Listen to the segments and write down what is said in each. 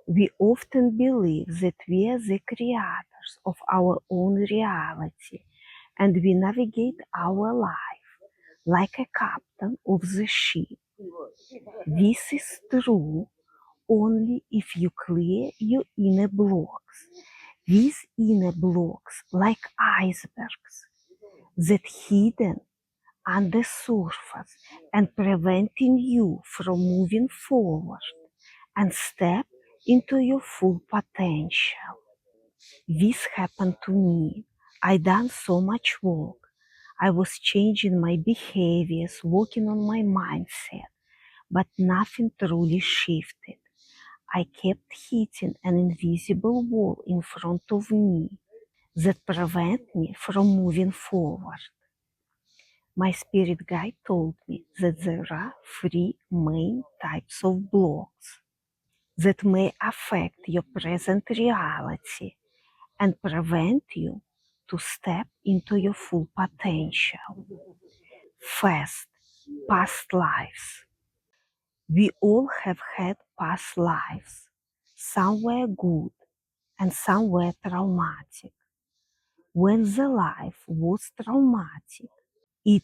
We often believe that we are the creators of our own reality and we navigate our life like a captain of the ship. This is true only if you clear your inner blocks. These inner blocks, like icebergs, that hidden under surface and preventing you from moving forward and step into your full potential. This happened to me. I done so much work. I was changing my behaviors, working on my mindset, but nothing truly shifted. I kept hitting an invisible wall in front of me that prevent me from moving forward. My spirit guide told me that there are three main types of blocks that may affect your present reality and prevent you to step into your full potential. First, past lives. We all have had past lives. Some were good and some were traumatic. When the life was traumatic, it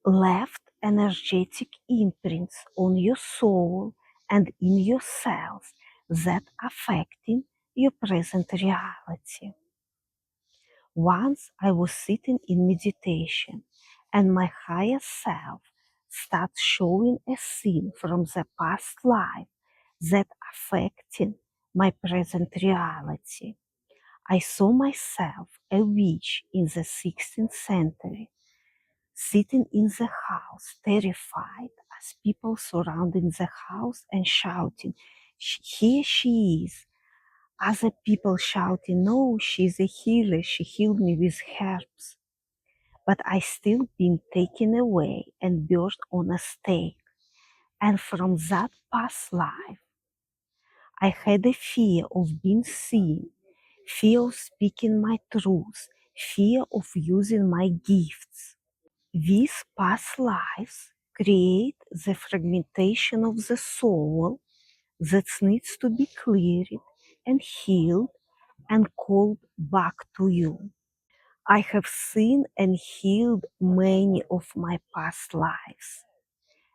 left energetic imprints on your soul and in your cells that affecting your present reality. Once I was sitting in meditation and my higher self started showing a scene from the past life that affecting my present reality. I saw myself a witch in the 16th century, sitting in the house, terrified, as people surrounding the house and shouting, "Here she is." Other people shouting, "No, she's a healer, she healed me with herbs." But I still been taken away and burned on a stake. And from that past life, I had a fear of being seen, fear of speaking my truth, fear of using my gifts. These past lives create the fragmentation of the soul that needs to be cleared and healed and called back to you. I have seen and healed many of my past lives,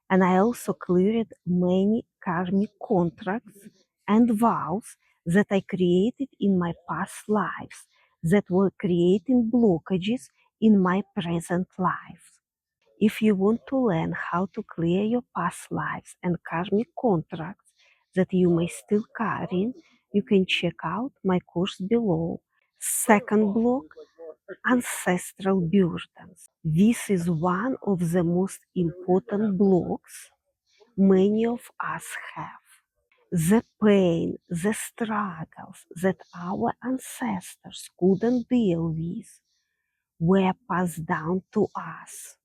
and I also cleared many karmic contracts and vows that I created in my past lives that were creating blockages in my present life. If you want to learn how to clear your past lives and karmic contracts that you may still carry, you can check out my course below. Second block, ancestral burdens. This is one of the most important blocks many of us have. The pain, the struggles that our ancestors couldn't deal with were passed down to us.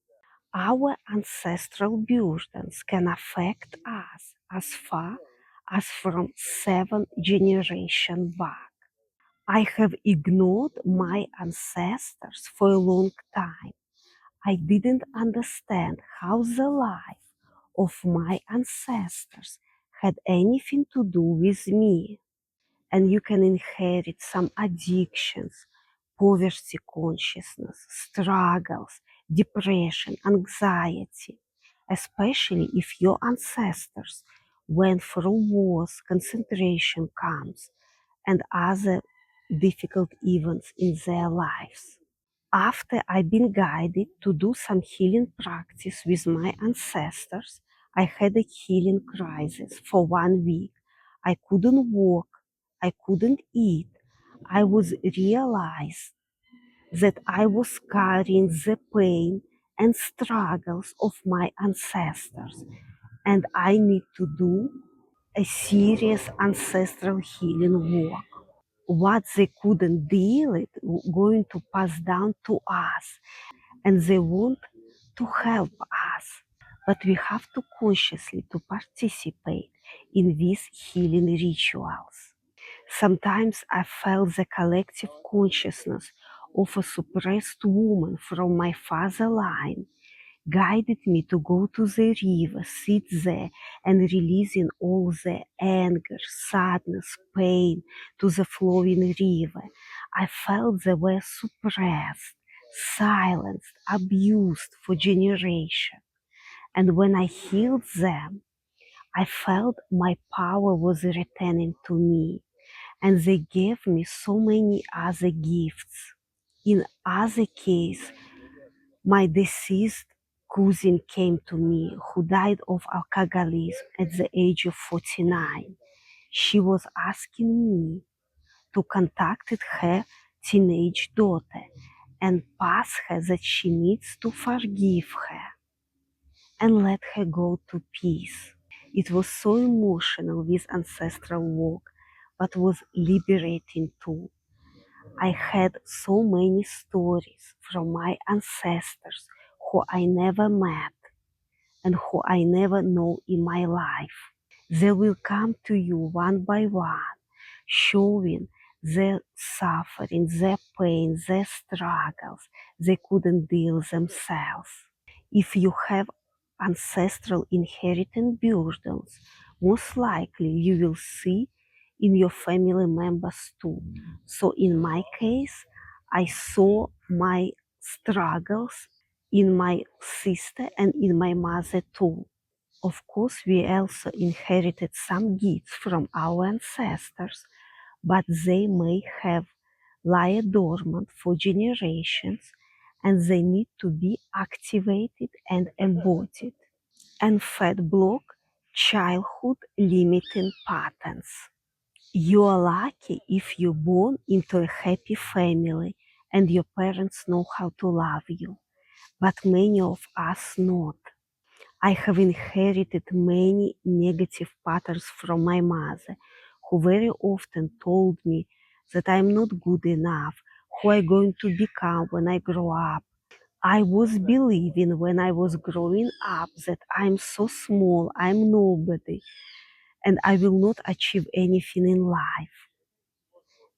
Our ancestral burdens can affect us as far as from 7 generations back. I have ignored my ancestors for a long time. I didn't understand how the life of my ancestors had anything to do with me. And you can inherit some addictions, poverty consciousness, struggles, depression, anxiety, especially if your ancestors went through wars, concentration camps, and other difficult events in their lives. After I've been guided to do some healing practice with my ancestors, I had a healing crisis for 1 week. I couldn't walk, I couldn't eat. I was realized that I was carrying the pain and struggles of my ancestors, and I need to do a serious ancestral healing work. What they couldn't deal it going to pass down to us, and they want to help us, but we have to consciously to participate in these healing rituals. Sometimes I felt the collective consciousness of a suppressed woman from my father line guided me to go to the river, sit there, and releasing all the anger, sadness, pain to the flowing river. I felt they were suppressed, silenced, abused for generations. And when I healed them, I felt my power was returning to me, and they gave me so many other gifts. In other case, my deceased cousin came to me who died of alcoholism at the age of 49. She was asking me to contact her teenage daughter and pass her that she needs to forgive her and let her go to peace. It was so emotional with ancestral work, but was liberating too. I had so many stories from my ancestors who I never met and who I never know in my life. They will come to you one by one, showing their suffering, their pain, their struggles they couldn't deal themselves. If you have ancestral inherited burdens, most likely you will see in your family members too. So in my case, I saw my struggles in my sister and in my mother too. Of course, we also inherited some gifts from our ancestors, but they may have lie dormant for generations and they need to be activated and embodied. And fat block childhood limiting patterns. You are lucky if you're born into a happy family and your parents know how to love you, but many of us not. I have inherited many negative patterns from my mother, who very often told me that I'm not good enough, who I'm going to become when I grow up. I was believing when I was growing up that I'm so small, I'm nobody, and I will not achieve anything in life.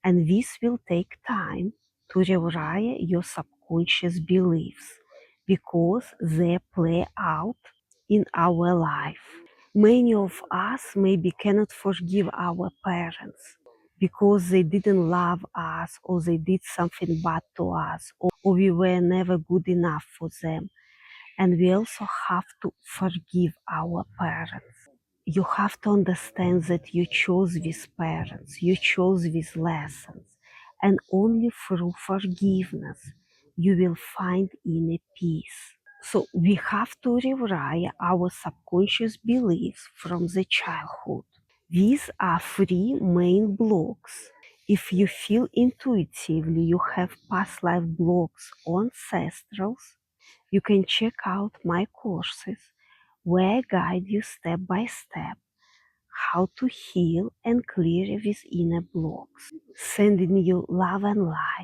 And this will take time to rewire your subconscious beliefs because they play out in our life. Many of us maybe cannot forgive our parents because they didn't love us or they did something bad to us or we were never good enough for them. And we also have to forgive our parents. You have to understand that you chose these parents, you chose these lessons, and only through forgiveness you will find inner peace. So we have to rewire our subconscious beliefs from the childhood. These are three main blocks. If you feel intuitively you have past life blocks or ancestrals, you can check out my courses where I guide you step by step how to heal and clear these inner blocks. Sending you love and light.